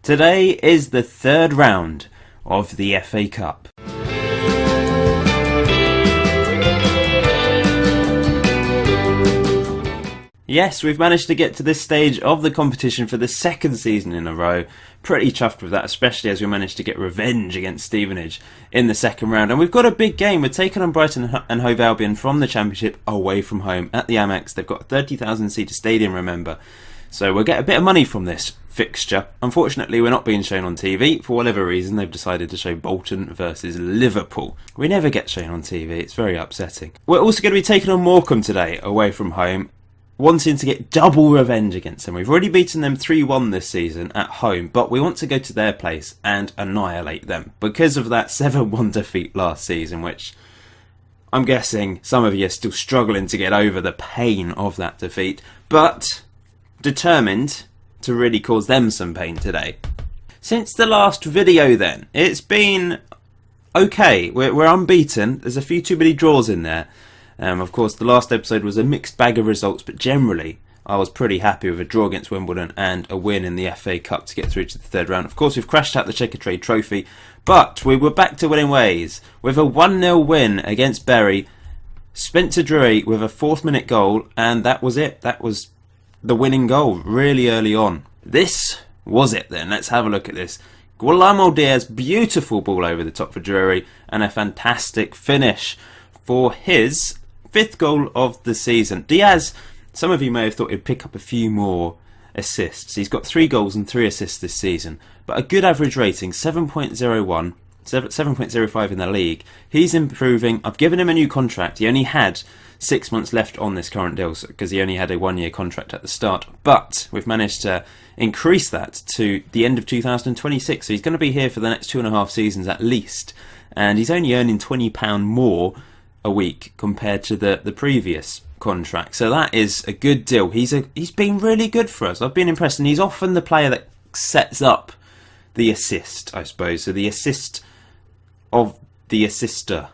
Today is the third round of the FA Cup. Yes, we've managed to get to this stage of the competition for the second season in a row. Pretty chuffed with that, especially as we managed to get revenge against Stevenage in the second round. And we've got a big game. We're taking on Brighton and Hove Albion from the Championship away from home at the Amex. They've got a 30,000 seater stadium, remember. So we'll get a bit of money from this fixture. Unfortunately, we're not being shown on TV. For whatever reason, they've decided to show Bolton versus Liverpool. We never get shown on TV. It's very upsetting. We're also going to be taking on Morecambe today away from home, wanting to get double revenge against them. We've already beaten them 3-1 this season at home, but we want to go to their place and annihilate them because of that 7-1 defeat last season, which I'm guessing some of you are still struggling to get over the pain of that defeat, but determined to really cause them some pain today. Since the last video then, it's been okay. We're unbeaten. There's a few too many draws in there. Of course, the last episode was a mixed bag of results, but generally I was pretty happy with a draw against Wimbledon and a win in the FA Cup to get through to the third round. Of course, we've crashed out the Checkatrade Trophy, but we were back to winning ways with a 1-0 win against Bury. Spencer Drury with a 4th minute goal, and that was it. That was the winning goal really early on. This was it then. Let's have a look at this. Guillermo Diaz, beautiful ball over the top for Drury, and a fantastic finish for his 5th goal of the season. Diaz, some of you may have thought he'd pick up a few more assists. He's got 3 goals and 3 assists this season, but a good average rating, 7.01, 7.05 in the league. He's improving. I've given him a new contract. He only had 6 months left on this current deal because he only had a 1-year contract at the start, but we've managed to increase that to the end of 2026, so he's going to be here for the next 2.5 seasons at least, and he's only earning £20 more a week compared to the previous contract, so that is a good deal. He's been really good for us. I've been impressed, and he's often the player that sets up the assist, I suppose, so the assist of the assister,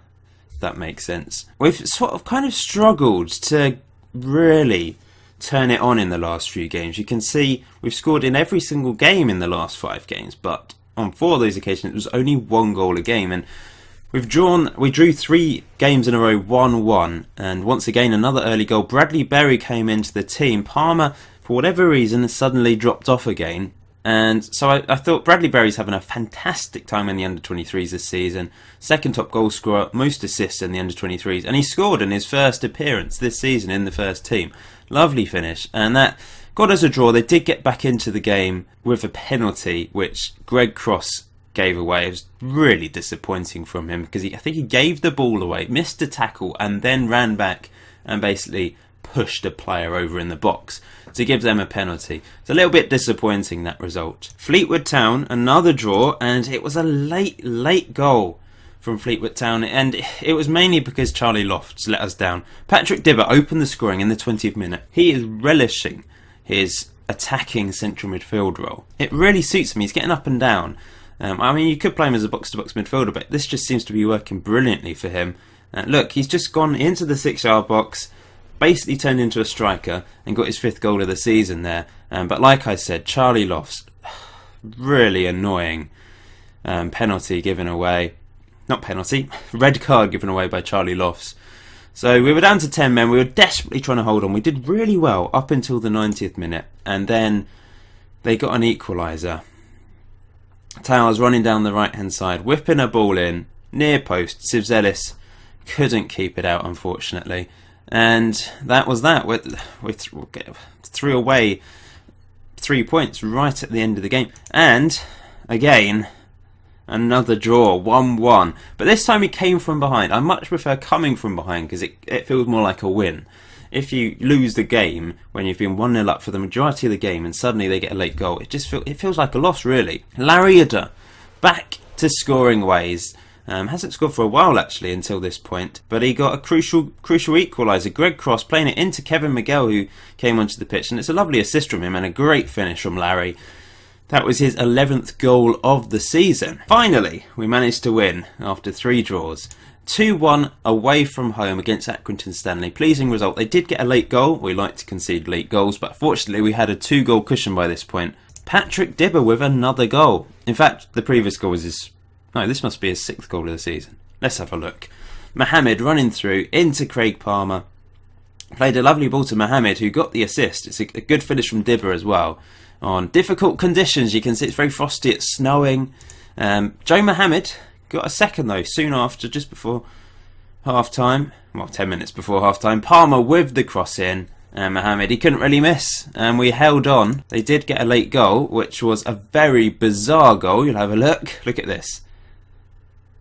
if that makes sense. We've sort of kind of struggled to really turn it on in the last few games. You can see we've scored in every single game in the last 5 games, but on 4 of those occasions it was only 1 goal a game, and we drew 3 games in a row 1-1, and once again another early goal. Bradley Berry came into the team. Palmer, for whatever reason, suddenly dropped off again, and so I thought Bradley Berry's having a fantastic time in the under-23s this season. 2nd top goal scorer, most assists in the under-23s, and he scored in his first appearance this season in the first team. Lovely finish, and that got us a draw. They did get back into the game with a penalty, which Greg Cross gave away. It was really disappointing from him because I think he gave the ball away, missed a tackle, and then ran back and basically pushed a player over in the box to give them a penalty. It's a little bit disappointing, that result. Fleetwood Town, another draw, and it was a late goal from Fleetwood Town, and it was mainly because Charlie Lofts let us down. Patrick Dibber opened the scoring in the 20th minute. He is relishing his attacking central midfield role. It really suits him. He's getting up and down. I mean, you could play him as a box-to-box midfielder, but this just seems to be working brilliantly for him. Look, he's just gone into the 6-yard box, basically turned into a striker, and got his 5th goal of the season there. But like I said, Charlie Lofts, really annoying penalty given away. Not penalty, red card given away by Charlie Lofts. So we were down to 10 men. We were desperately trying to hold on. We did really well up until the 90th minute, and then they got an equaliser. Towers running down the right hand side, whipping a ball in, near post. Sivzelis couldn't keep it out, unfortunately, and that was that. We threw away 3 points right at the end of the game, and again another draw, 1-1, but this time he came from behind. I much prefer coming from behind because it feels more like a win. If you lose the game when you've been 1-0 up for the majority of the game and suddenly they get a late goal, it feels like a loss, really. Larry Eder, back to scoring ways. Hasn't scored for a while actually until this point, but he got a crucial equaliser. Greg Cross playing it into Kevin Miguel, who came onto the pitch, and it's a lovely assist from him and a great finish from Larry. That was his 11th goal of the season. Finally, we managed to win after 3 draws. 2-1 away from home against Accrington Stanley. Pleasing result. They did get a late goal. We like to concede late goals, but fortunately we had a 2-goal cushion by this point. Patrick Dibber with another goal. In fact, the previous goal was his... No, this must be his 6th goal of the season. Let's have a look. Mohamed running through into Craig Palmer. Played a lovely ball to Mohamed, who got the assist. It's a good finish from Dibber as well. On difficult conditions, you can see it's very frosty, it's snowing. Joe Mohamed got a second though, soon after, just before half-time. Well, 10 minutes before half-time. Palmer with the cross in. Mohamed, he couldn't really miss. And we held on. They did get a late goal, which was a very bizarre goal. You'll have a look. Look at this.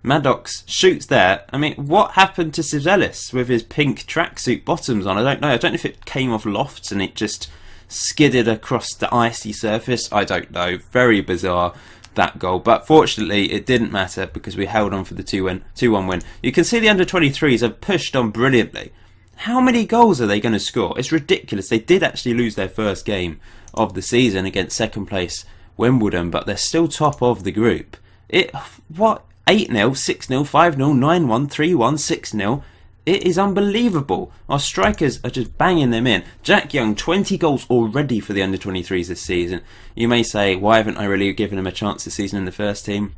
Maddox shoots there. I mean, what happened to Sizelis with his pink tracksuit bottoms on? I don't know. I don't know if it came off lofts and it just skidded across the icy surface. I don't know. Very bizarre, that goal. But fortunately, it didn't matter because we held on for the 2-1 win. You can see the under-23s have pushed on brilliantly. How many goals are they going to score? It's ridiculous. They did actually lose their first game of the season against second place Wimbledon, but they're still top of the group. 8-0, 6-0, 5-0, 9-1, 3-1, 6-0. It is unbelievable. Our strikers are just banging them in. Jack Young, 20 goals already for the under-23s this season. You may say, why haven't I really given him a chance this season in the first team?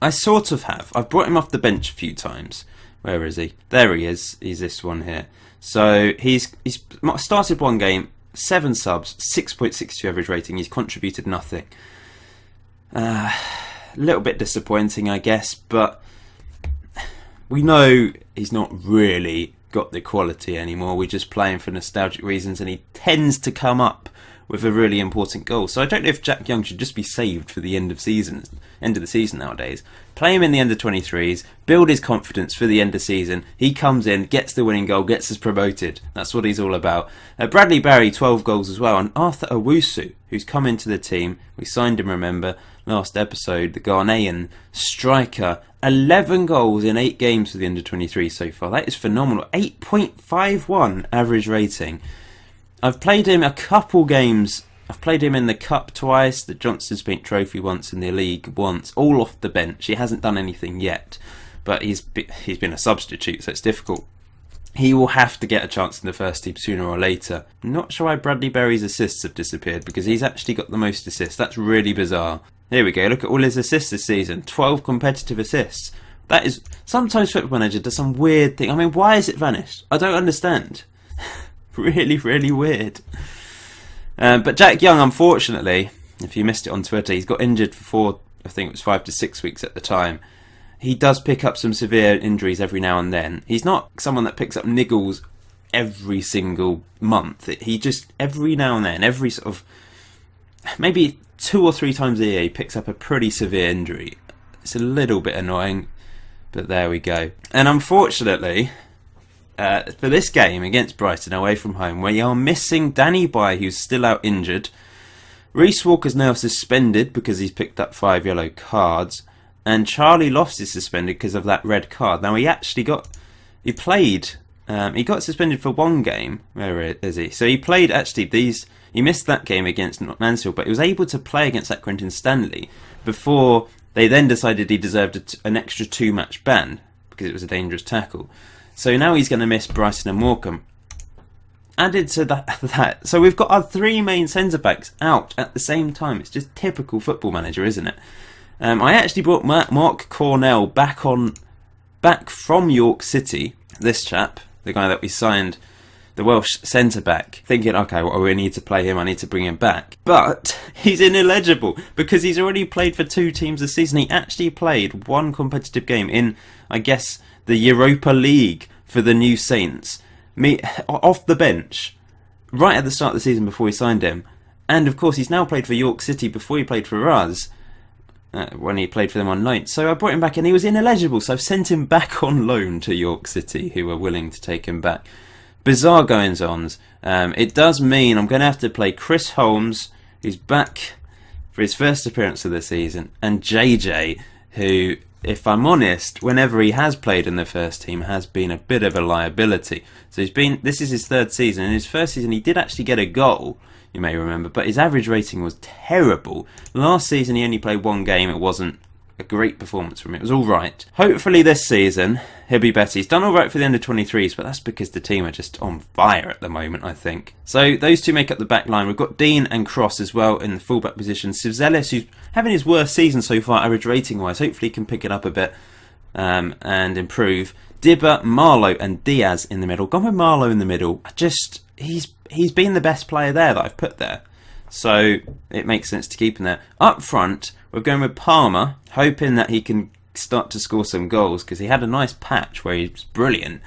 I sort of have. I've brought him off the bench a few times. Where is he? There he is. He's this one here. So he's started one game, 7 subs, 6.62 average rating. He's contributed nothing. A little bit disappointing, I guess, but we know he's not really got the quality anymore. We just play him for nostalgic reasons, and he tends to come up with a really important goal. So I don't know if Jack Young should just be saved for the end of the season nowadays. Play him in the under-23s, build his confidence for the end of the season. He comes in, gets the winning goal, gets us promoted. That's what he's all about. Bradley Barry, 12 goals as well. And Arthur Owusu, who's come into the team. We signed him, remember, last episode. The Ghanaian striker. 11 goals in 8 games for the under-23 so far. That is phenomenal. 8.51 average rating. I've played him a couple games. I've played him in the Cup twice, the Johnstone's Paint Trophy once, and the League once, all off the bench. He hasn't done anything yet, but he's been a substitute, so it's difficult. He will have to get a chance in the first team sooner or later. I'm not sure why Bradley Berry's assists have disappeared, because he's actually got the most assists. That's really bizarre. Here we go, look at all his assists this season. 12 competitive assists. That is... Sometimes Football Manager does some weird thing. I mean, why has it vanished? I don't understand. Really, really weird. But Jack Young, unfortunately, if you missed it on Twitter, he's got injured for 5 to 6 weeks at the time. He does pick up some severe injuries every now and then. He's not someone that picks up niggles every single month. He just, every now and then, every sort of, maybe 2 or 3 times a year, he picks up a pretty severe injury. It's a little bit annoying, but there we go. And unfortunately... for this game against Brighton away from home, we are missing Danny Bye, who's still out injured. Reece Walker's now suspended because he's picked up 5 yellow cards, and Charlie Lofts is suspended because of that red card. Now he got suspended for 1 game. Where is he? So he played he missed that game against Mansfield, but he was able to play against that Quentin Stanley before they then decided he deserved an extra 2-match ban because it was a dangerous tackle. So now he's going to miss Brighton and Morecambe. Added to that, so we've got our 3 main centre-backs out at the same time. It's just typical Football Manager, isn't it? I actually brought Mark Cornell back from York City, this chap, the guy that we signed, the Welsh centre-back, thinking, okay, well, we need to play him, I need to bring him back. But he's ineligible because he's already played for 2 teams this season. He actually played 1 competitive game in, I guess, the Europa League for the New Saints, off the bench, right at the start of the season before we signed him. And of course, he's now played for York City before he played for us, when he played for them on loan. So I brought him back and he was ineligible, so I've sent him back on loan to York City, who were willing to take him back. Bizarre goings-ons. It does mean I'm going to have to play Chris Holmes, who's back for his first appearance of the season, and JJ, who... if I'm honest, whenever he has played in the first team, has been a bit of a liability. So this is his 3rd season. In his first season, he did actually get a goal, you may remember, but his average rating was terrible. Last season, he only played 1 game. It wasn't a great performance from him. It was alright. Hopefully this season he'll be better. He's done alright for the under-23s, but that's because the team are just on fire at the moment, I think. So those two make up the back line. We've got Dean and Cross as well in the fullback position. Sivzelis, who's having his worst season so far, average rating-wise. Hopefully he can pick it up a bit and improve. Dibba, Marlowe and Diaz in the middle. Gone with Marlowe in the middle. He's been the best player there that I've put there. So it makes sense to keep him there. Up front, we're going with Palmer, hoping that he can start to score some goals, because he had a nice patch where he was brilliant,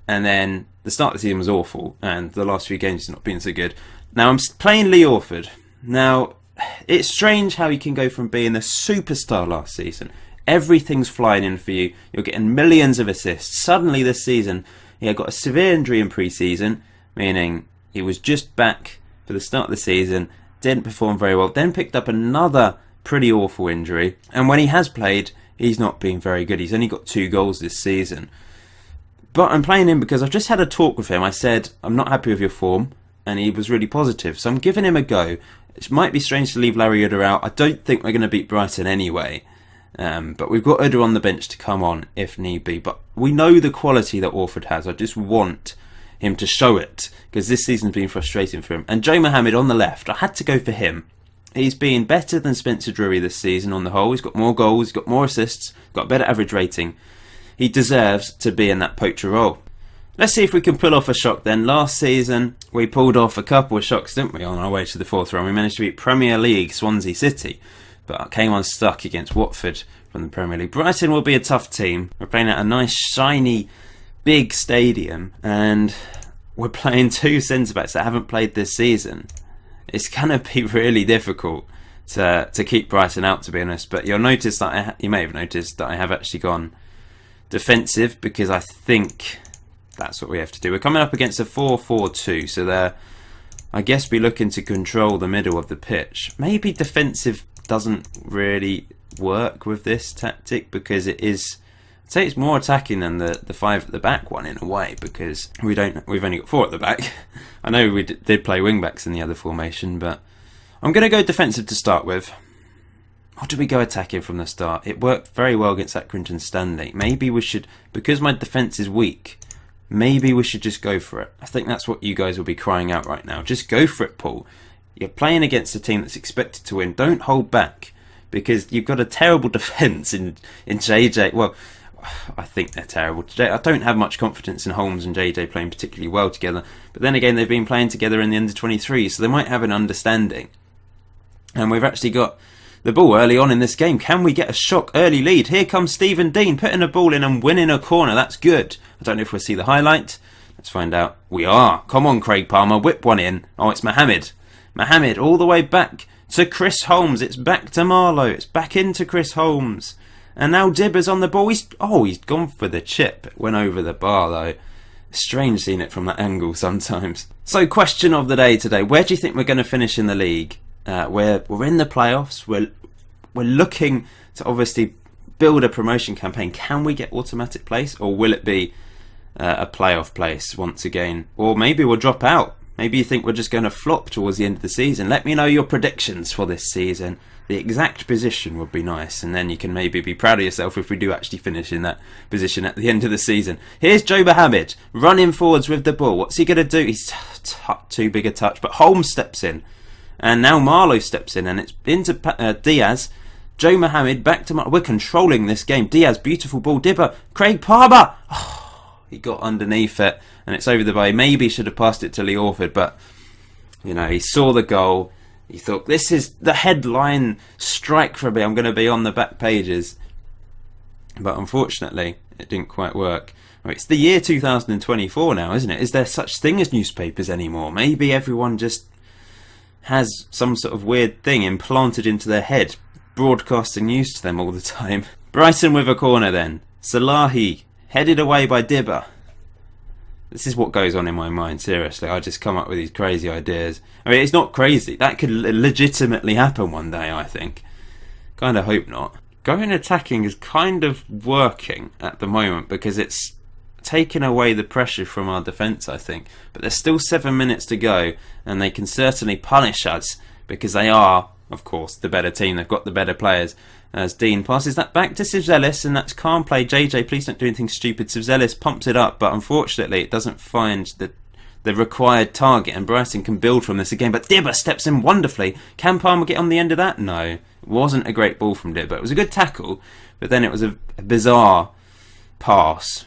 and then the start of the season was awful, and the last few games have not been so good. Now I'm playing Lee Orford. Now, it's strange how he can go from being a superstar last season. Everything's flying in for you. You're getting millions of assists. Suddenly this season, he had got a severe injury in pre-season, meaning he was just back for the start of the season, didn't perform very well, then picked up another pretty awful injury, and when he has played, he's not been very good. He's only got 2 goals this season. But I'm playing him because I've just had a talk with him. I said, I'm not happy with your form, and he was really positive, so I'm giving him a go. It might be strange to leave Larry Udder out. I don't think we're going to beat Brighton anyway, but we've got Udder on the bench to come on if need be. But we know the quality that Orford has. I just want him to show it, because this season's been frustrating for him. And Joe Mohammed on the left, I had to go for him. He's been better than Spencer Drury this season on the whole. He's got more goals, he's got more assists, got a better average rating. He deserves to be in that poacher role. Let's see if we can pull off a shock then. Last season, we pulled off a couple of shocks, didn't we, on our way to the 4th round. We managed to beat Premier League Swansea City, but came unstuck against Watford from the Premier League. Brighton will be a tough team. We're playing at a nice, shiny, big stadium, and we're playing 2 centre-backs that haven't played this season. It's going to be really difficult to keep Brighton out, to be honest. But you'll notice that you may have noticed that I have actually gone defensive, because I think that's what we have to do. We're coming up against a 4-4-2, so they're, I guess, be looking to control the middle of the pitch. Maybe defensive doesn't really work with this tactic, because it is, I'd say it's more attacking than the 5 at the back one in a way, because we've only got 4 at the back. I know we did play wing backs in the other formation, but I'm going to go defensive to start with. Or do we go attacking from the start? It worked very well against Accrington Stanley. Maybe we should, because my defence is weak, maybe we should just go for it. I think that's what you guys will be crying out right now. Just go for it, Paul. You're playing against a team that's expected to win. Don't hold back, because you've got a terrible defence in JJ. Well, I think they're terrible. I don't have much confidence in Holmes and JJ playing particularly well together. But then again, they've been playing together in the under-23s, so they might have an understanding. And we've actually got the ball early on in this game. Can we get a shock early lead? Here comes Stephen Dean putting a ball in and winning a corner. That's good. I don't know if we'll see the highlight. Let's find out. We are. Come on, Craig Palmer. Whip one in. Oh, it's Mohammed. Mohammed all the way back to Chris Holmes. It's back to Marlowe. It's back into Chris Holmes. And now Dibba's on the ball. He's gone for the chip. It went over the bar, though. Strange seeing it from that angle sometimes. So, question of the day today. Where do you think we're going to finish in the league? We're in the playoffs. We're looking to obviously build a promotion campaign. Can we get automatic place, or will it be a playoff place once again? Or maybe we'll drop out. Maybe you think we're just going to flop towards the end of the season. Let me know your predictions for this season. The exact position would be nice, and then you can maybe be proud of yourself if we do actually finish in that position at the end of the season. Here's Joe Mohammed running forwards with the ball. What's he going to do? He's too big a touch, but Holmes steps in. And now Marlowe steps in, and it's into Diaz. Joe Mohammed back to Marlowe. We're controlling this game. Diaz, beautiful ball. Dibba, Craig Palmer. Oh, he got underneath it, and it's over the bar. Maybe he should have passed it to Lee Orford, but you know, he saw the goal. He thought, this is the headline strike for me. I'm going to be on the back pages. But unfortunately, it didn't quite work. Well, it's the year 2024 now, isn't it? Is there such thing as newspapers anymore? Maybe everyone just has some sort of weird thing implanted into their head, broadcasting news to them all the time. Brighton with a corner then. Salahi, headed away by Dibba. This is what goes on in my mind, seriously. I just come up with these crazy ideas. I mean, it's not crazy. That could legitimately happen one day, I think. Kind of hope not. Going attacking is kind of working at the moment, because it's taken away the pressure from our defence, I think. But there's still 7 minutes to go, and they can certainly punish us, because they are of course, the better team. They've got the better players. As Dean passes that back to Sivzelis, and that's calm play. JJ, please don't do anything stupid. Sivzelis pumps it up, but unfortunately it doesn't find the required target, and Brighton can build from this again. But Dibba steps in wonderfully. Can Palmer get on the end of that? No. It wasn't a great ball from Dibba. It was a good tackle, but then it was a bizarre pass.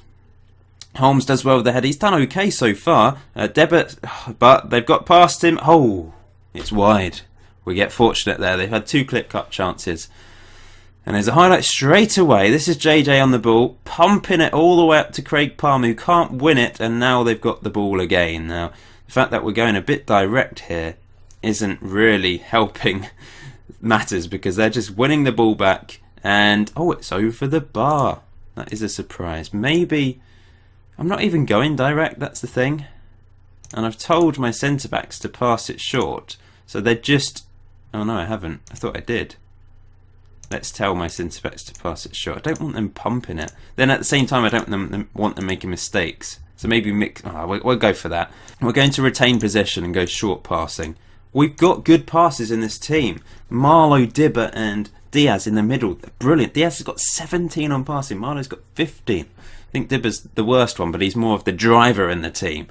Holmes does well with the head. He's done okay so far. Dibba, but they've got past him. Oh, it's wide. We get fortunate there. They've had 2 clear-cut chances. And there's a highlight straight away. This is JJ on the ball, pumping it all the way up to Craig Palmer, who can't win it, and now they've got the ball again. Now, the fact that we're going a bit direct here isn't really helping matters, because they're just winning the ball back, and oh, it's over the bar. That is a surprise. Maybe I'm not even going direct, that's the thing. And I've told my centre-backs to pass it short, so they're just... Oh no, I haven't. I thought I did. Let's tell my centre-backs to pass it short. I don't want them pumping it. Then at the same time, I don't want them making mistakes. So maybe mix... Oh, we'll go for that. We're going to retain possession and go short passing. We've got good passes in this team. Marlowe, Dibba and Diaz in the middle. They're brilliant. Diaz has got 17 on passing. Marlowe's got 15. I think Dibba's the worst one, but he's more of the driver in the team.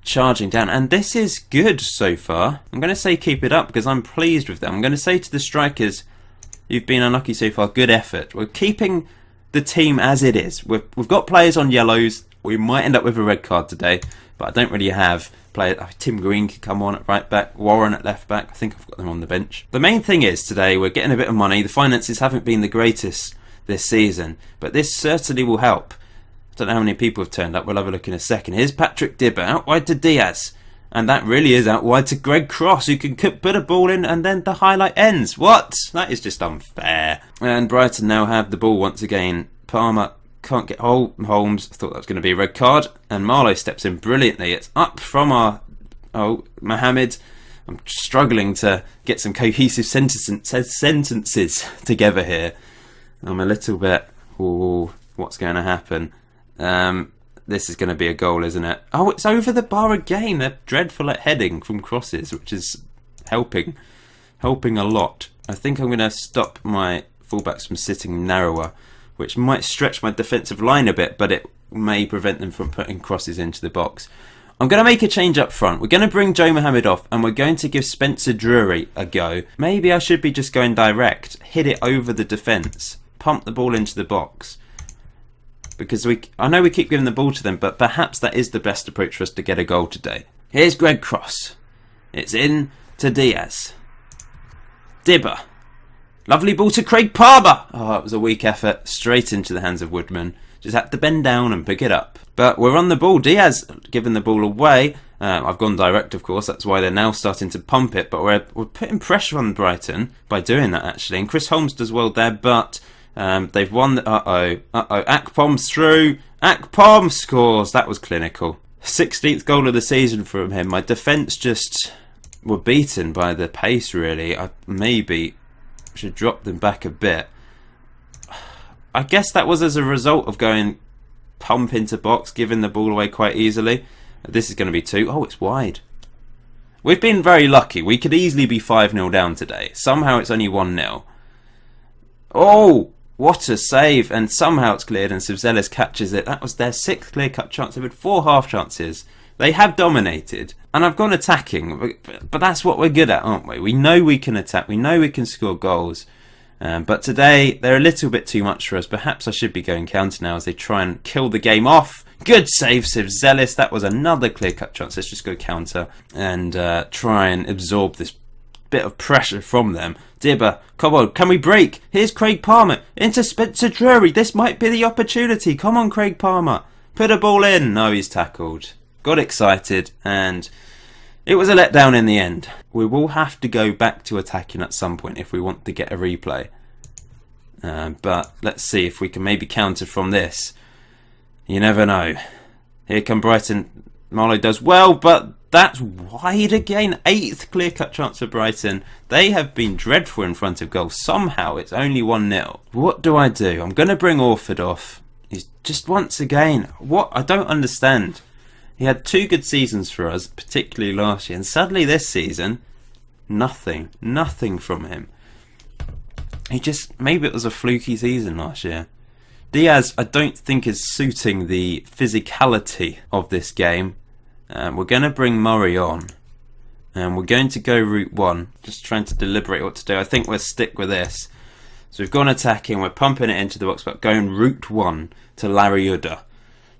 Charging down. And this is good so far. I'm going to say keep it up because I'm pleased with them. I'm going to say to the strikers... You've been unlucky so far. Good effort. We're keeping the team as it is. We've got players on yellows. We might end up with a red card today, but I don't really have players. Tim Green could come on at right back. Warren at left back. I think I've got them on the bench. The main thing is today we're getting a bit of money. The finances haven't been the greatest this season, but this certainly will help. I don't know how many people have turned up. We'll have a look in a second. Here's Patrick Dibba out wide to Diaz. And that really is out wide to Greg Cross, who can put a ball in, and then the highlight ends. What? That is just unfair. And Brighton now have the ball once again. Palmer can't get... Oh, Holmes. I thought that was going to be a red card. And Marlowe steps in brilliantly. It's up from our... Oh, Mohamed. I'm struggling to get some cohesive sentences together here. I'm a little bit... Ooh, what's going to happen? This is going to be a goal, isn't it? Oh, it's over the bar again. They're dreadful at heading from crosses, which is helping a lot. I think I'm going to stop my fullbacks from sitting narrower, which might stretch my defensive line a bit, but it may prevent them from putting crosses into the box. I'm going to make a change up front. We're going to bring Joe Mohamed off, and we're going to give Spencer Drury a go. Maybe I should be just going direct, hit it over the defence, pump the ball into the box. Because I know we keep giving the ball to them, but perhaps that is the best approach for us to get a goal today. Here's Greg Cross. It's in to Diaz. Dibba. Lovely ball to Craig Palmer. Oh, it was a weak effort. Straight into the hands of Woodman. Just had to bend down and pick it up. But we're on the ball. Diaz giving the ball away. I've gone direct, of course. That's why they're now starting to pump it. But we're putting pressure on Brighton by doing that, actually. And Chris Holmes does well there, but... they've won the... Akpom's through. Akpom scores. That was clinical. 16th goal of the season from him. My defence just were beaten by the pace, really. I maybe should drop them back a bit. I guess that was as a result of going pump into box, giving the ball away quite easily. This is going to be 2. Oh, it's wide. We've been very lucky. We could easily be 5-0 down today. Somehow it's only 1-0. Oh! What a save, and somehow it's cleared and Sivzelis catches it. That was their 6th clear-cut chance. They've had 4 half chances. They have dominated, and I've gone attacking, but that's what we're good at, aren't we? We know we can attack, we know we can score goals, but today they're a little bit too much for us. Perhaps I should be going counter now as they try and kill the game off. Good save, Sivzelis. That was another clear-cut chance. Let's just go counter and try and absorb this bit of pressure from them. Dibba, come on, can we break? Here's Craig Palmer into Spencer Drury. This might be the opportunity. Come on, Craig Palmer. Put a ball in. No, he's tackled. Got excited, and it was a letdown in the end. We will have to go back to attacking at some point if we want to get a replay. But let's see if we can maybe counter from this. You never know. Here come Brighton. Marlowe does well, but that's wide again. 8th clear-cut chance for Brighton. They have been dreadful in front of goal. Somehow it's only 1-0. What do? I'm going to bring Orford off. He's just once again... What? I don't understand. He had 2 good seasons for us, particularly last year. And suddenly this season, Nothing from him. Maybe it was a fluky season last year. Diaz, I don't think, is suiting the physicality of this game. We're going to bring Murray on. And we're going to go route 1. Just trying to deliberate what to do. I think we'll stick with this. So we've gone attacking. We're pumping it into the box, but going route 1 to Lariuda.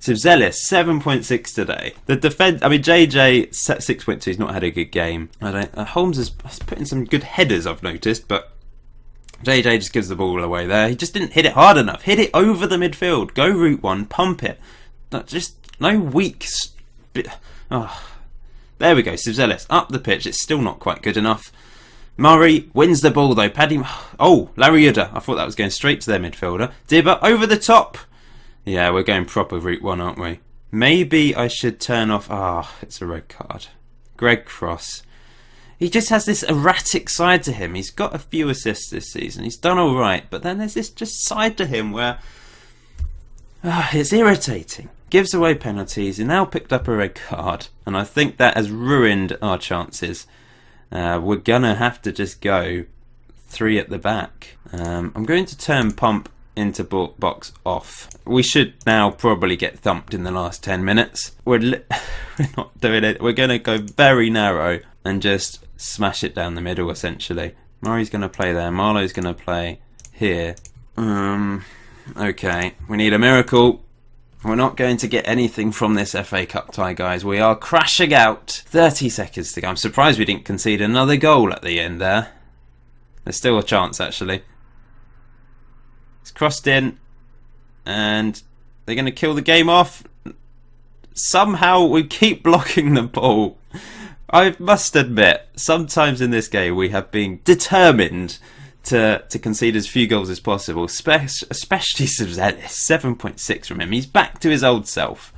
Sivzelis, 7.6 today. The defense, JJ, 6.2. He's not had a good game. Holmes has put in some good headers, I've noticed, but JJ just gives the ball away there. He just didn't hit it hard enough. Hit it over the midfield. Go route 1, pump it. No weak... There we go, Sivzelis up the pitch. It's still not quite good enough. Murray wins the ball though. Lariuda. I thought that was going straight to their midfielder. Dibba over the top. Yeah, we're going proper route 1, aren't we? Maybe I should turn off... it's a red card. Greg Cross. He just has this erratic side to him. He's got a few assists this season. He's done alright. But then there's this just side to him where... it's irritating. Gives away penalties. He now picked up a red card. And I think that has ruined our chances. We're going to have to just go 3 at the back. I'm going to turn pump into box off. We should now probably get thumped in the last 10 minutes. We're not doing it. We're going to go very narrow and just smash it down the middle, essentially. Murray's going to play there. Marlowe's going to play here. Okay, we need a miracle. We're not going to get anything from this FA Cup tie, guys. We are crashing out. 30 seconds to go. I'm surprised we didn't concede another goal at the end there. There's still a chance, actually. It's crossed in. And they're going to kill the game off. Somehow we keep blocking the ball. I must admit, sometimes in this game we have been determined to concede as few goals as possible, especially Sivzelis. 7.6 from him. He's back to his old self.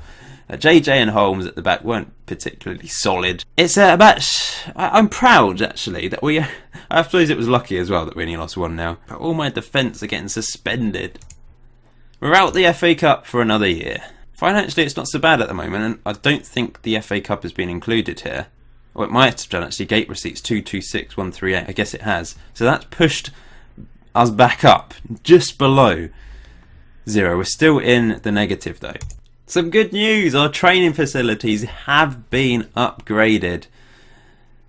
JJ and Holmes at the back weren't particularly solid. It's a match. I'm proud, actually, that we... I suppose it was lucky as well that we only lost 1-0. But all my defence are getting suspended. We're out the FA Cup for another year. Financially, it's not so bad at the moment, and I don't think the FA Cup has been included here. Or it might have done, actually. Gate receipts 226, 138. I guess it has. So that's pushed us back up, just below 0. We're still in the negative, though. Some good news. Our training facilities have been upgraded.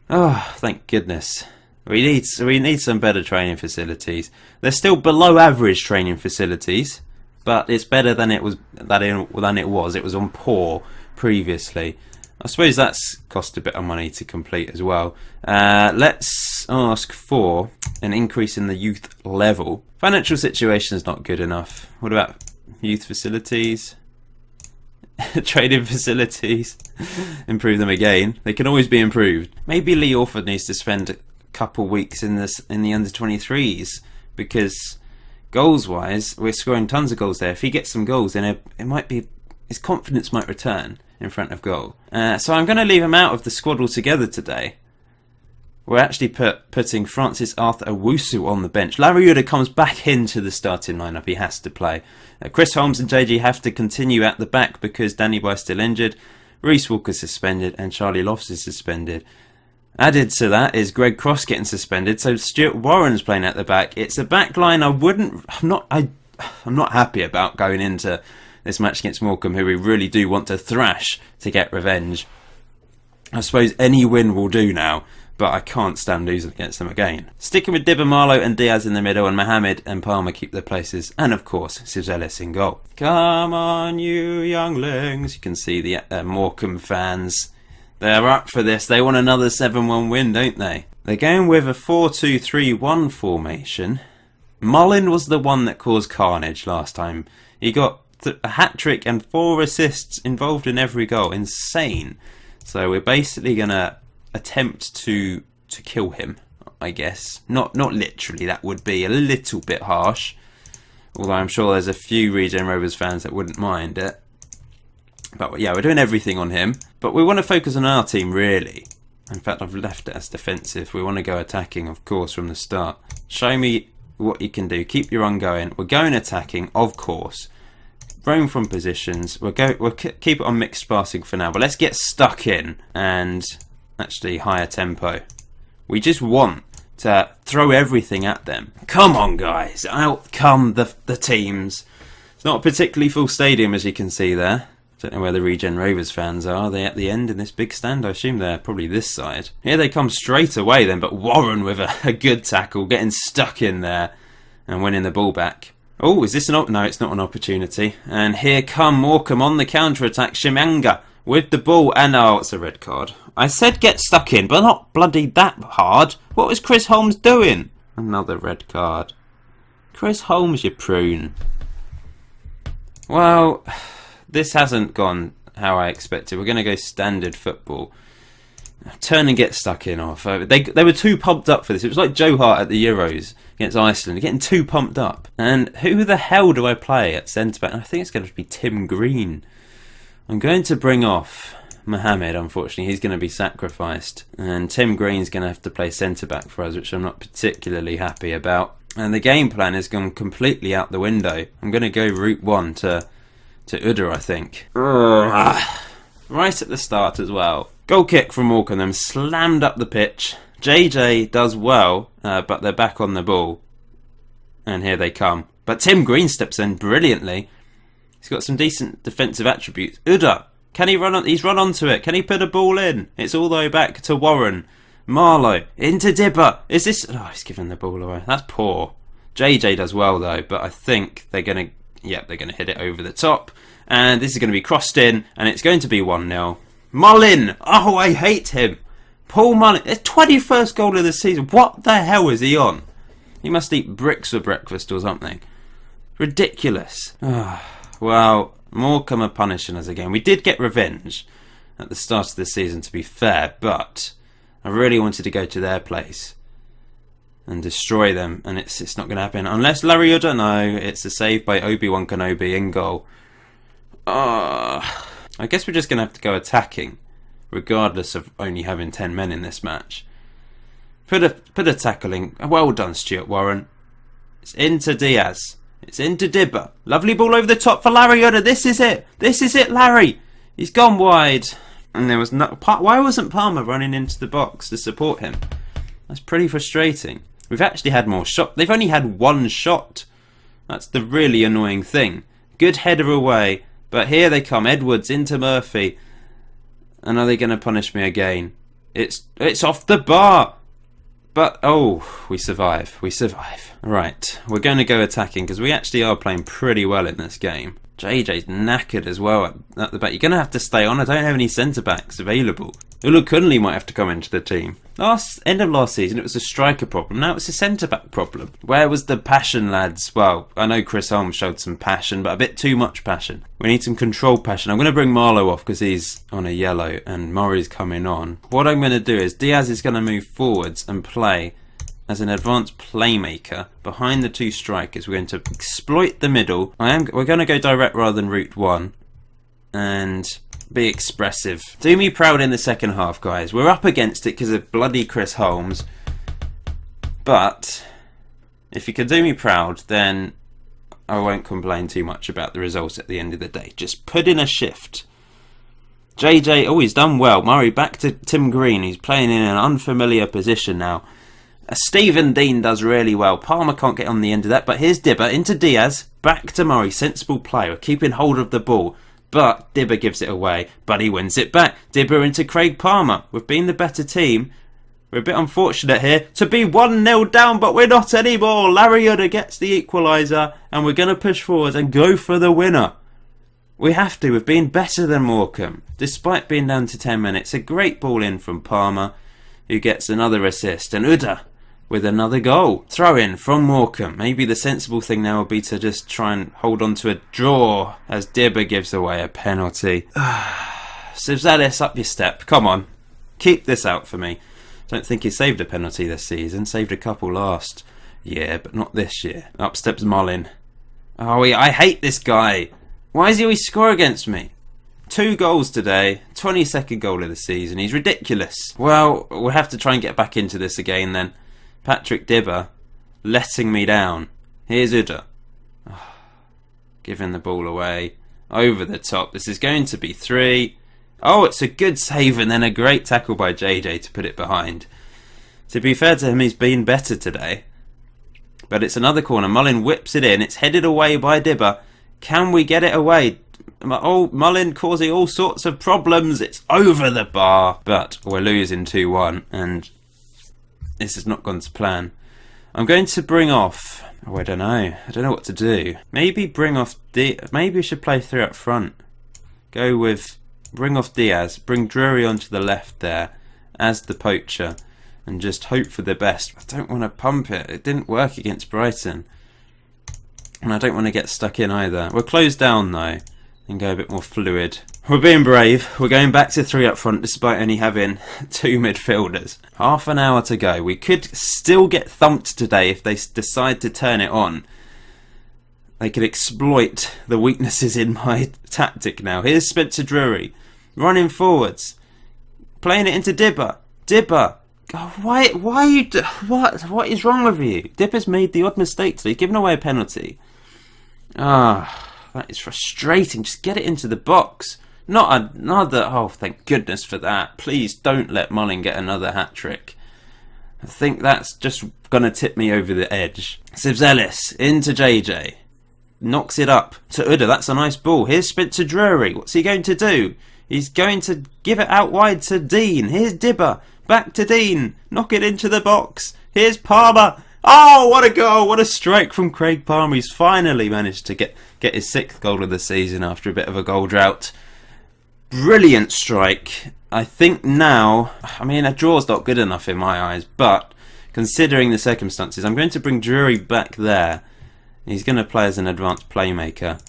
Oh, thank goodness. We need some better training facilities. They're still below average training facilities, but it's better than it was. It was on poor previously. I suppose that's cost a bit of money to complete as well. Let's ask for an increase in the youth level. Financial situation is not good enough. What about youth facilities? Training facilities? Improve them again. They can always be improved. Maybe Lee Orford needs to spend a couple weeks in the under-23s, because goals-wise, we're scoring tons of goals there. If he gets some goals, then it might be, his confidence might return in front of goal. So I'm going to leave him out of the squad altogether today. We're actually putting Francis Arthur Owusu on the bench. Lariuda comes back into the starting lineup. He has to play. Chris Holmes and JG have to continue at the back because Danny Boy's still injured. Reece Walker's suspended and Charlie Lofts is suspended. Added to that is Greg Cross getting suspended, so Stuart Warren's playing at the back. It's a back line I'm not happy about going into this match against Morecambe, who we really do want to thrash to get revenge. I suppose any win will do now, but I can't stand losing against them again. Sticking with Dibba, Marlowe and Diaz in the middle, and Mohamed and Palmer keep their places, and of course Sivzelis in goal. Come on, you younglings. You can see the Morecambe fans. They're up for this. They want another 7-1 win, don't they? They're going with a 4-2-3-1 formation. Mullin was the one that caused carnage last time. He got a hat-trick and 4 assists involved in every goal. Insane. So we're basically going to attempt to kill him, I guess. Not literally, that would be a little bit harsh. Although I'm sure there's a few Regen Rovers fans that wouldn't mind it. But yeah, we're doing everything on him. But we want to focus on our team, really. In fact, I've left it as defensive. We want to go attacking, of course, from the start. Show me what you can do. Keep your run going. We're going attacking, of course. Roam from positions. We'll keep it on mixed passing for now. But let's get stuck in and actually higher tempo. We just want to throw everything at them. Come on, guys. Out come the teams. It's not a particularly full stadium, as you can see there. Don't know where the Regen Rovers fans are. Are they at the end in this big stand? I assume they're probably this side. Here they come straight away then, but Warren with a good tackle, getting stuck in there and winning the ball back. Oh, is this no, it's not an opportunity. And here come Morecambe on the counter-attack. Shimanga with the ball, and oh, it's a red card. I said get stuck in, but not bloody that hard. What was Chris Holmes doing? Another red card. Chris Holmes, you prune. Well, this hasn't gone how I expected. We're going to go standard football. Turn and get stuck in off. They were too pumped up for this. It was like Joe Hart at the Euros against Iceland, getting too pumped up. And who the hell do I play at centre-back? I think it's going to be Tim Green. I'm going to bring off Mohamed, unfortunately. He's going to be sacrificed. And Tim Green's going to have to play centre-back for us, which I'm not particularly happy about. And the game plan has gone completely out the window. I'm going to go route 1 to Uda, I think. Right at the start as well. Goal kick from Morecambe, them slammed up the pitch. JJ does well, but they're back on the ball. And here they come. But Tim Green steps in brilliantly. He's got some decent defensive attributes. Uda, can he run on? He's run onto it. Can he put a ball in? It's all the way back to Warren. Marlowe into Dibber. Is this? Oh, he's giving the ball away. That's poor. JJ does well though, but I think they're gonna hit it over the top. And this is going to be crossed in, and it's going to be 1-0. Mullin! Oh, I hate him. Paul Mullin. It's 21st goal of the season. What the hell is he on? He must eat bricks for breakfast or something. Ridiculous. Well, Morecambe are punishing us again. We did get revenge at the start of the season, to be fair, but I really wanted to go to their place and destroy them, and it's not going to happen. Unless Larry Uda, no, it's a save by Obi-Wan Kenobi in goal. I guess we're just going to have to go attacking, regardless of only having 10 men in this match. Put a tackling. Well done, Stuart Warren. It's into Diaz. It's into Dibber. Lovely ball over the top for Larry Uda. This is it. This is it, Larry. He's gone wide. And there was no... Why wasn't Palmer running into the box to support him? That's pretty frustrating. We've actually had more shots. They've only had one shot. That's the really annoying thing. Good header away. But here they come, Edwards into Murphy. And are they going to punish me again? It's off the bar. But, oh, we survive. We survive. Right, we're going to go attacking because we actually are playing pretty well in this game. JJ's knackered as well at the back. You're going to have to stay on. I don't have any centre-backs available. Ulu Kunli might have to come into the team. End of last season, it was a striker problem. Now it's a centre-back problem. Where was the passion, lads? Well, I know Chris Holmes showed some passion, but a bit too much passion. We need some controlled passion. I'm going to bring Marlowe off because he's on a yellow and Murray's coming on. What I'm going to do is Diaz is going to move forwards and play as an advanced playmaker behind the two strikers. We're going to exploit the middle. We're going to go direct rather than route 1 and be expressive. Do me proud in the second half, guys. We're up against it because of bloody Chris Holmes, but if you can do me proud, then I won't complain too much about the results at the end of the day. Just put in a shift. JJ, oh, he's done well. Murray back to Tim Green. He's playing in an unfamiliar position now. Stephen Dean does really well. Palmer can't get on the end of that, but here's Dibber into Diaz, back to Murray. Sensible play. We're keeping hold of the ball, but Dibber gives it away, but he wins it back. Dibber into Craig Palmer. We've been the better team. We're a bit unfortunate here to be 1-0 down, but we're not anymore. Larry Uda gets the equaliser, and we're going to push forward and go for the winner. We have to. We've been better than Morecambe, despite being down to 10 minutes. A great ball in from Palmer, who gets another assist, and Uda with another goal. Throw in from Morecambe. Maybe the sensible thing now would be to just try and hold on to a draw as Dibber gives away a penalty. Sivzalis, up your step. Come on. Keep this out for me. Don't think he saved a penalty this season. Saved a couple last year, but not this year. Up steps Mullin. Oh, I hate this guy. Why does he always score against me? 2 goals today. 22nd goal of the season. He's ridiculous. Well, we'll have to try and get back into this again then. Patrick Dibber letting me down. Here's Uda. Giving the ball away. Over the top. This is going to be 3. Oh, it's a good save and then a great tackle by JJ to put it behind. To be fair to him, he's been better today. But it's another corner. Mullin whips it in. It's headed away by Dibba. Can we get it away? Oh, Mullin causing all sorts of problems. It's over the bar. But we're losing 2-1. And this has not gone to plan. I'm going to bring off... Oh, I don't know. I don't know what to do. Maybe bring off... Maybe we should play 3 up front. Go with... Bring off Diaz. Bring Drury onto the left there as the poacher. And just hope for the best. I don't want to pump it. It didn't work against Brighton. And I don't want to get stuck in either. We'll close down though. And go a bit more fluid. We're being brave. We're going back to 3 up front despite only having 2 midfielders. Half an hour to go. We could still get thumped today if they decide to turn it on. They could exploit the weaknesses in my tactic now. Here's Spencer Drury. Running forwards. Playing it into Dibba. Dibba. God, why are you... What is wrong with you? Dibba's made the odd mistake today. He's given away a penalty. That is frustrating. Just get it into the box. Not another... Oh, thank goodness for that. Please don't let Mullin get another hat-trick. I think that's just going to tip me over the edge. Sibzelis into JJ. Knocks it up to Uda. That's a nice ball. Here's Spencer Drury. What's he going to do? He's going to give it out wide to Dean. Here's Dibba. Back to Dean. Knock it into the box. Here's Palmer. Oh, what a goal. What a strike from Craig Palmer. He's finally managed to get his 6th goal of the season after a bit of a goal drought. Brilliant strike. I think now, I mean, a draw's not good enough in my eyes, but considering the circumstances, I'm going to bring Drury back there. He's going to play as an advanced playmaker,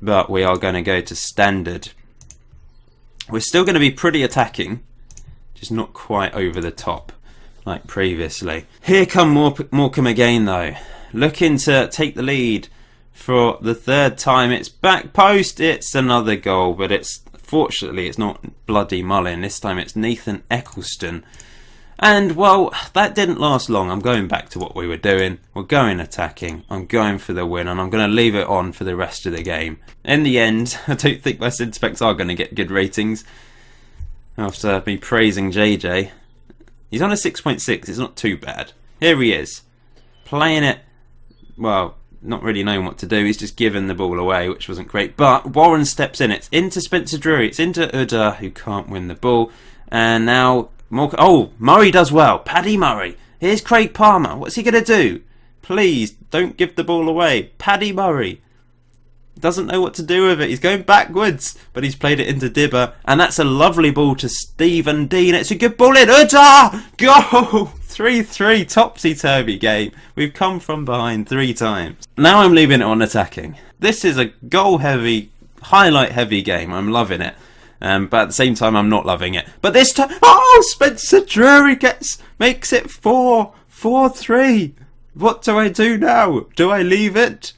but we are going to go to standard. We're still going to be pretty attacking, just not quite over the top like previously. Here come Morecambe again though, looking to take the lead for the 3rd time. It's back post, it's another goal, but fortunately it's not bloody Mullin. This time it's Nathan Eccleston. And well, that didn't last long. I'm going back to what we were doing. We're going attacking. I'm going for the win, and I'm going to leave it on for the rest of the game. In the end, I don't think my Synspects are going to get good ratings. After me praising JJ. He's on a 6.6. It's not too bad. Here he is. Playing it, well, not really knowing what to do. He's just given the ball away, which wasn't great. But Warren steps in. It's into Spencer Drury. It's into Uda, who can't win the ball. And now... Murray does well. Paddy Murray. Here's Craig Palmer. What's he going to do? Please, don't give the ball away. Paddy Murray doesn't know what to do with it. He's going backwards, but he's played it into Dibba, and that's a lovely ball to Stephen Dean. It's a good ball in. Uda! Go! 3-3, topsy-turvy game. We've come from behind 3 times. Now I'm leaving it on attacking. This is a goal-heavy, highlight-heavy game. I'm loving it. But at the same time, I'm not loving it. But this time, Spencer Drury makes it 4-3. What do I do now? Do I leave it?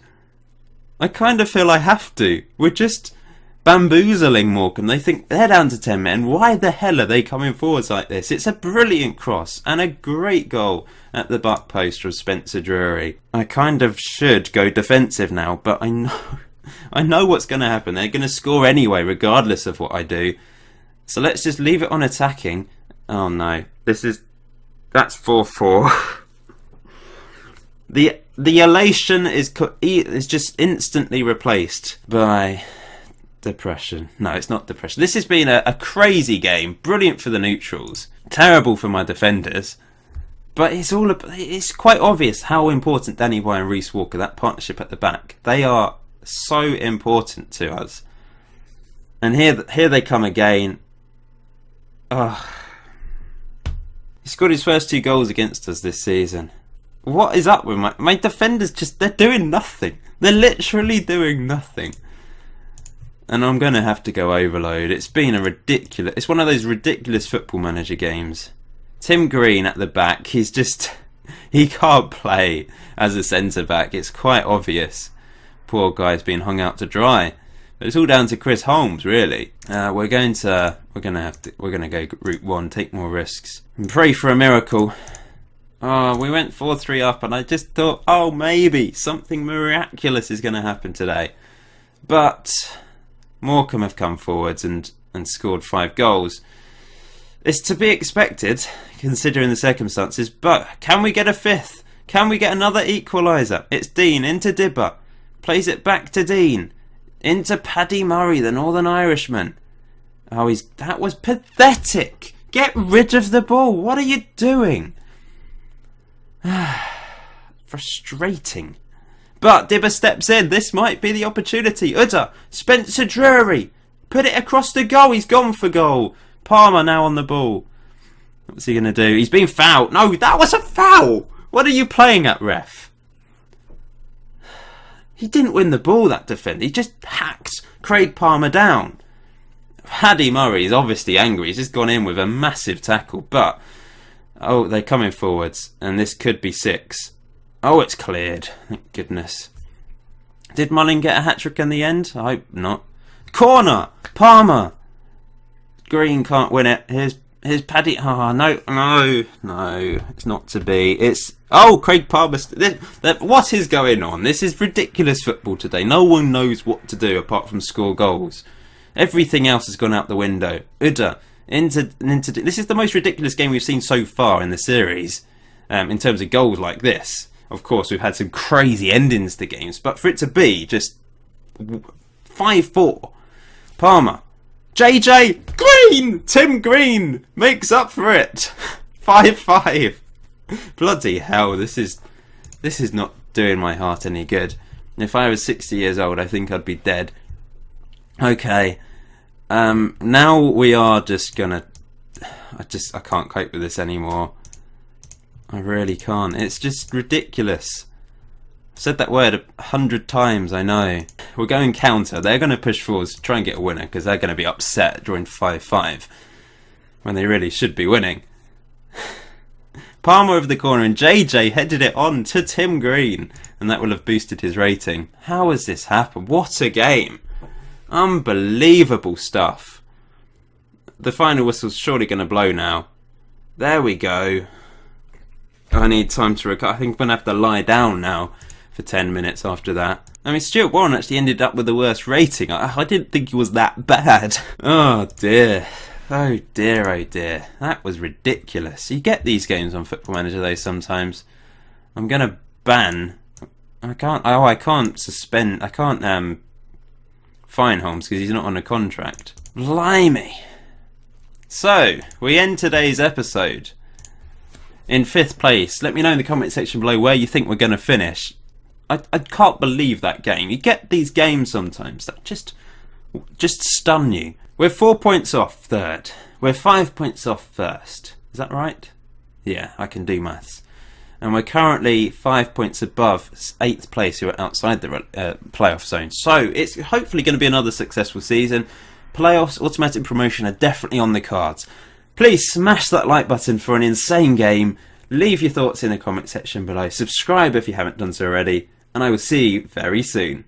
I kind of feel I have to. We're just bamboozling Morecambe. They think they're down to 10 men. Why the hell are they coming forwards like this? It's a brilliant cross and a great goal at the back post from Spencer Drury. I kind of should go defensive now, but I know what's going to happen. They're going to score anyway, regardless of what I do. So let's just leave it on attacking. Oh no, that's 4-4. The elation is just instantly replaced by depression. No, it's not depression. This has been a crazy game. Brilliant for the neutrals. Terrible for my defenders. But it's quite obvious how important Danny Boy and Reece Walker, that partnership at the back, they are so important to us. And here they come again. He scored his first 2 goals against us this season. What is up with my defenders? They're doing nothing. They're literally doing nothing. And I'm going to have to go overload. It's been it's one of those ridiculous Football Manager games. Tim Green at the back, he can't play as a centre back. It's quite obvious. Poor guy's been hung out to dry. But it's all down to Chris Holmes, really. We're going to go route 1, take more risks, and pray for a miracle. We went 4-3 up, and I just thought, maybe something miraculous is going to happen today. But Morecambe have come forwards and scored 5 goals. It's to be expected, considering the circumstances, but can we get a fifth? Can we get another equaliser? It's Dean into Dibber. Plays it back to Dean. Into Paddy Murray, the Northern Irishman. Oh, that was pathetic. Get rid of the ball. What are you doing? Frustrating. But Dibber steps in. This might be the opportunity. Udder. Spencer Drury. Put it across the goal. He's gone for goal. Palmer now on the ball. What's he going to do? He's been fouled. No, that was a foul. What are you playing at, ref? He didn't win the ball, that defender. He just hacks Craig Palmer down. Paddy Murray is obviously angry. He's just gone in with a massive tackle. But, oh, they're coming forwards. And this could be 6. Oh, it's cleared. Thank goodness. Did Mullin get a hat-trick in the end? I hope not. Corner! Palmer! Green can't win it. Here's Paddy. Oh, no. It's not to be. It's... Oh, Craig Palmer. What is going on? This is ridiculous football today. No one knows what to do apart from score goals. Everything else has gone out the window. Udder into. This is the most ridiculous game we've seen so far in the series, in terms of goals like this. Of course, we've had some crazy endings to games, but for it to be just 5-4, Palmer, JJ Green, Tim Green makes up for it. 5-5. Bloody hell! This is not doing my heart any good. If I was 60 years old, I think I'd be dead. Okay, now we are just gonna... I can't cope with this anymore. I really can't. It's just ridiculous. I've said that word 100 times, I know. We're going counter. They're going to push forwards to try and get a winner because they're going to be upset drawing 5-5 when they really should be winning. Palmer over the corner and JJ headed it on to Tim Green, and that will have boosted his rating. How has this happened? What a game! Unbelievable stuff. The final whistle's surely going to blow now. There we go. I need time to recover. I think I'm going to have to lie down now for 10 minutes after that. I mean, Stuart Warren actually ended up with the worst rating. I didn't think he was that bad. Oh dear. Oh dear, oh dear. That was ridiculous. You get these games on Football Manager though sometimes. I'm going to ban... I can't suspend... I can't fine Holmes because he's not on a contract. Blimey. So, we end today's episode in 5th place. Let me know in the comment section below where you think we're going to finish. I can't believe that game. You get these games sometimes that just stun you. We're 4 points off 3rd. We're 5 points off 1st. Is that right? Yeah, I can do maths. And we're currently 5 points above 8th place, who are outside the playoff zone. So it's hopefully going to be another successful season. Playoffs, automatic promotion are definitely on the cards. Please smash that like button for an insane game. Leave your thoughts in the comment section below. Subscribe if you haven't done so already. And I will see you very soon.